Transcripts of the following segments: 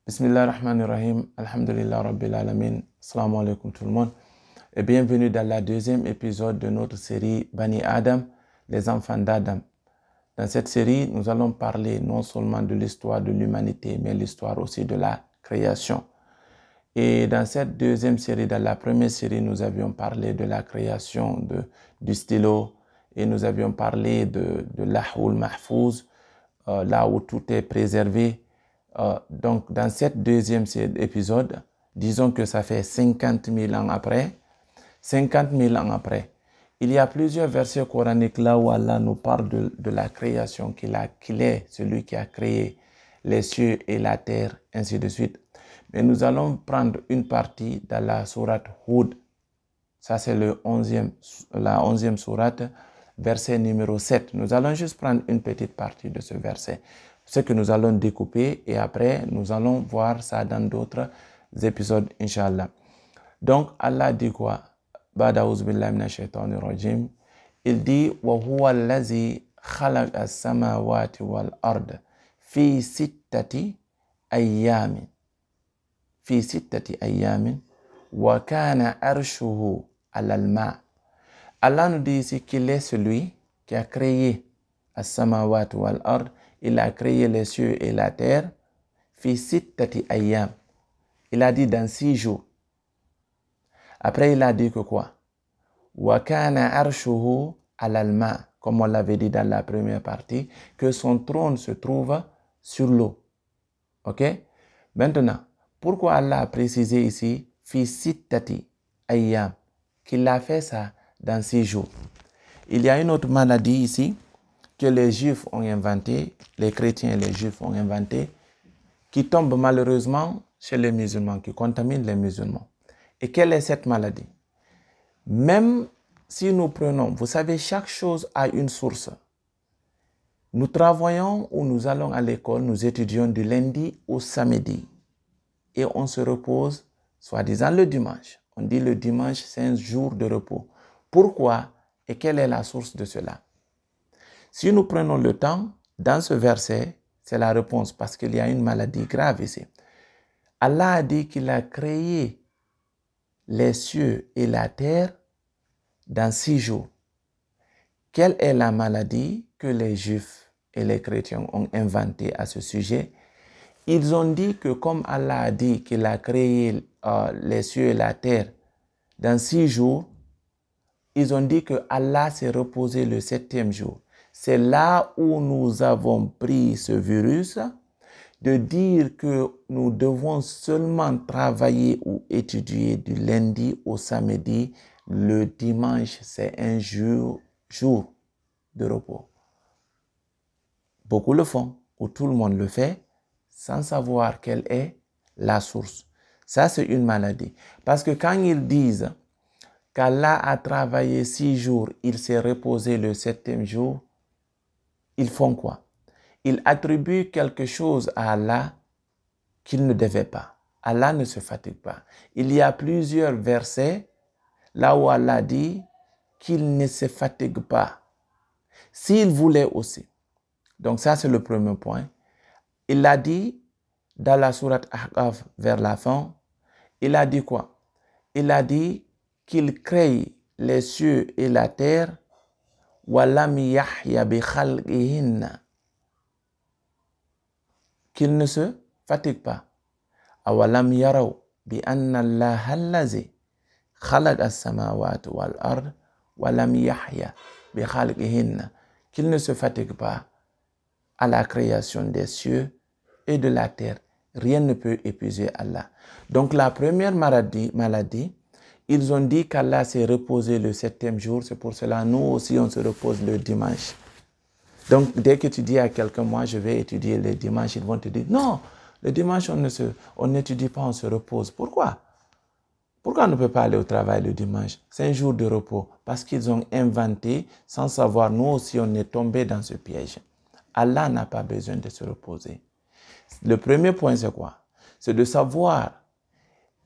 Bismillahirrahmanirrahim. Alhamdulillah Rabbil Alamin. Assalamu alaikum tout le monde. Et bienvenue dans la deuxième épisode de notre série Bani Adam, les enfants d'Adam. Dans cette série, nous allons parler non seulement de l'histoire de l'humanité, mais l'histoire aussi de la création. Et dans cette deuxième série, dans la première série, nous avions parlé de la création du stylo et nous avions parlé de l'Ahul Mahfouz, là où tout est préservé. Donc, dans cette deuxième épisode, disons que ça fait 50 000 ans après. 50 000 ans après, il y a plusieurs versets coraniques là où Allah nous parle de la création, qu'il est celui qui a créé les cieux et la terre, ainsi de suite. Mais nous allons prendre une partie dans la sourate Hud. Ça, c'est la 11e sourate, verset numéro 7. Nous allons juste prendre une petite partie de ce verset. Ce que nous allons découper et après, nous allons voir ça dans d'autres épisodes, Inch'Allah. Donc, Allah dit quoi? Il dit « Wa huwa allazi khalaqa as-samawati wal ard fi sittati ayyamin wa kana arshuhu alal ma » Allah nous dit ici qu'il est celui qui a créé as-samawati wal ard. Il a créé les cieux et la terre. Fi sittati ayyam. Il a dit dans 6 jours. Après, il a dit que quoi? Wa kana arshuhu alal ma, comme on l'avait dit dans la première partie, que son trône se trouve sur l'eau. Ok? Maintenant, pourquoi Allah a précisé ici fi sittati ayyam, qu'il a fait ça dans 6 jours? Il y a une autre maladie ici que les Juifs ont inventé, les chrétiens et les Juifs ont inventé, qui tombe malheureusement chez les musulmans, qui contamine les musulmans. Et quelle est cette maladie? Même si nous prenons, vous savez, chaque chose a une source. Nous travaillons ou nous allons à l'école, nous étudions du lundi au samedi. Et on se repose, soi-disant le dimanche. On dit le dimanche, c'est un jour de repos. Pourquoi et quelle est la source de cela? Si nous prenons le temps, dans ce verset, c'est la réponse parce qu'il y a une maladie grave ici. Allah a dit qu'il a créé les cieux et la terre dans 6 jours. Quelle est la maladie que les Juifs et les chrétiens ont inventée à ce sujet? Ils ont dit que comme Allah a dit qu'il a créé les cieux et la terre dans 6 jours, ils ont dit que Allah s'est reposé le 7e jour. C'est là où nous avons pris ce virus de dire que nous devons seulement travailler ou étudier du lundi au samedi. Le dimanche, c'est un jour de repos. Beaucoup le font, ou tout le monde le fait, sans savoir quelle est la source. Ça, c'est une maladie. Parce que quand ils disent qu'Allah a travaillé 6 jours, il s'est reposé le 7e jour, ils font quoi? Ils attribuent quelque chose à Allah qu'il ne devait pas. Allah ne se fatigue pas. Il y a plusieurs versets là où Allah dit qu'il ne se fatigue pas. S'il voulait aussi. Donc ça, c'est le premier point. Il a dit dans la sourate Ahqaf vers la fin, il a dit quoi? Il a dit qu'il crée les cieux et la terre walam yahya bi khalqihinna, qu'il ne se fatigue pas. Awalam yaraw bi anna allaha allazi khalaqa as-samawati wal ard walam yahya bi khalqihinna, qu'il ne se fatigue pas à la création des cieux et de la terre. Rien ne peut épuiser Allah. Donc la première maladie, ils ont dit qu'Allah s'est reposé le 7e jour. C'est pour cela, nous aussi, on se repose le dimanche. Donc, dès que tu dis à quelqu'un, moi, je vais étudier le dimanche, ils vont te dire, non, le dimanche, on n'étudie pas, on se repose. Pourquoi? Pourquoi on ne peut pas aller au travail le dimanche? C'est un jour de repos. Parce qu'ils ont inventé, sans savoir, nous aussi, on est tombé dans ce piège. Allah n'a pas besoin de se reposer. Le premier point, c'est quoi? C'est de savoir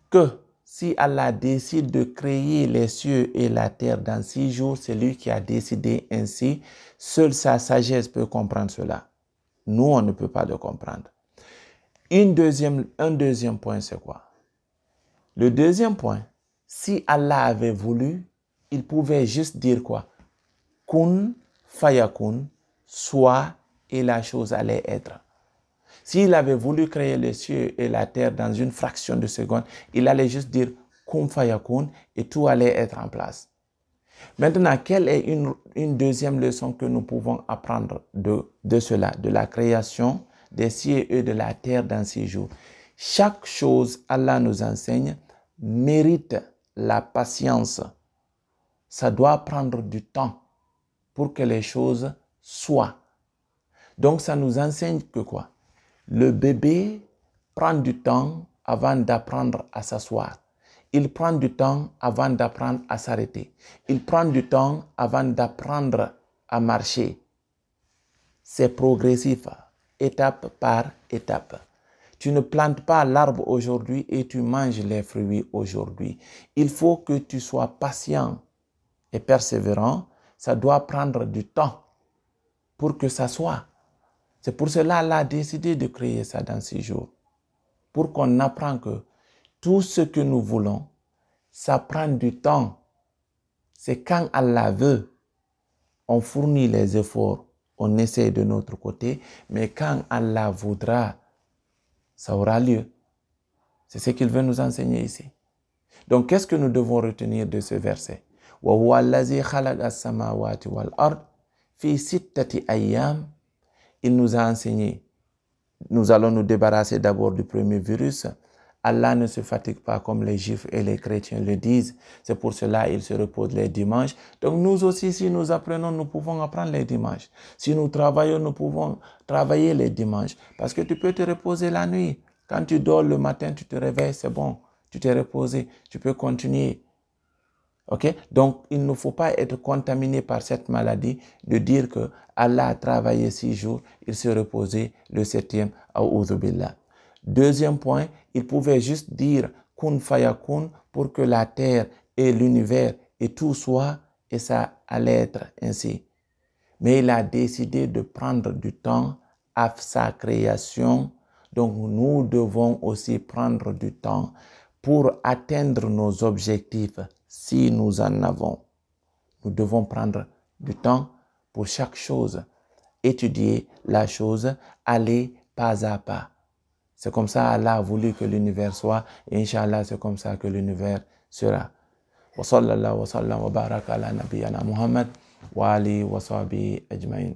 que si Allah décide de créer les cieux et la terre dans 6 jours, c'est lui qui a décidé ainsi. Seule sa sagesse peut comprendre cela. Nous, on ne peut pas le comprendre. Un deuxième point, c'est quoi? Le deuxième point, si Allah avait voulu, il pouvait juste dire quoi? Kun fayakun, soit, et la chose allait être. S'il avait voulu créer les cieux et la terre dans une fraction de seconde, il allait juste dire kun fayakun et tout allait être en place. Maintenant, quelle est une deuxième leçon que nous pouvons apprendre de cela, de la création des cieux et de la terre dans 6 jours? Chaque chose, Allah nous enseigne, mérite la patience. Ça doit prendre du temps pour que les choses soient. Donc, ça nous enseigne que quoi? Le bébé prend du temps avant d'apprendre à s'asseoir. Il prend du temps avant d'apprendre à s'arrêter. Il prend du temps avant d'apprendre à marcher. C'est progressif, étape par étape. Tu ne plantes pas l'arbre aujourd'hui et tu manges les fruits aujourd'hui. Il faut que tu sois patient et persévérant. Ça doit prendre du temps pour que ça soit. C'est pour cela qu'Allah a décidé de créer ça dans 6 jours. Pour qu'on apprenne que tout ce que nous voulons, ça prend du temps. C'est quand Allah veut, on fournit les efforts, on essaie de notre côté, mais quand Allah voudra, ça aura lieu. C'est ce qu'il veut nous enseigner ici. Donc, qu'est-ce que nous devons retenir de ce verset? وَهُوَ الَّذِي خَلَقَ السَّمَاوَاتِ وَالْأَرْضِ فِي سِتَّةِ أَيَّامٍ. Il nous a enseigné. Nous allons nous débarrasser d'abord du premier virus. Allah ne se fatigue pas comme les juifs et les chrétiens le disent. C'est pour cela qu'il se repose les dimanches. Donc nous aussi, si nous apprenons, nous pouvons apprendre les dimanches. Si nous travaillons, nous pouvons travailler les dimanches. Parce que tu peux te reposer la nuit. Quand tu dors le matin, tu te réveilles, c'est bon. Tu t'es reposé, tu peux continuer. Ok? Donc, il ne faut pas être contaminé par cette maladie de dire que Allah a travaillé 6 jours, il s'est reposé le 7e, a'oudhu billah. Deuxième point, il pouvait juste dire kun fayakun pour que la terre et l'univers et tout soit, et ça allait être ainsi. Mais il a décidé de prendre du temps à sa création. Donc, nous devons aussi prendre du temps pour atteindre nos objectifs. Si nous en avons, nous devons prendre du temps pour chaque chose, étudier la chose, aller pas à pas. C'est comme ça Allah a voulu que l'univers soit, et Inch'Allah, c'est comme ça que l'univers sera. Wa sallallahu wa sallam wa baraka ala nabiyyana Muhammad wa alihi wa sahbihi ajma'in.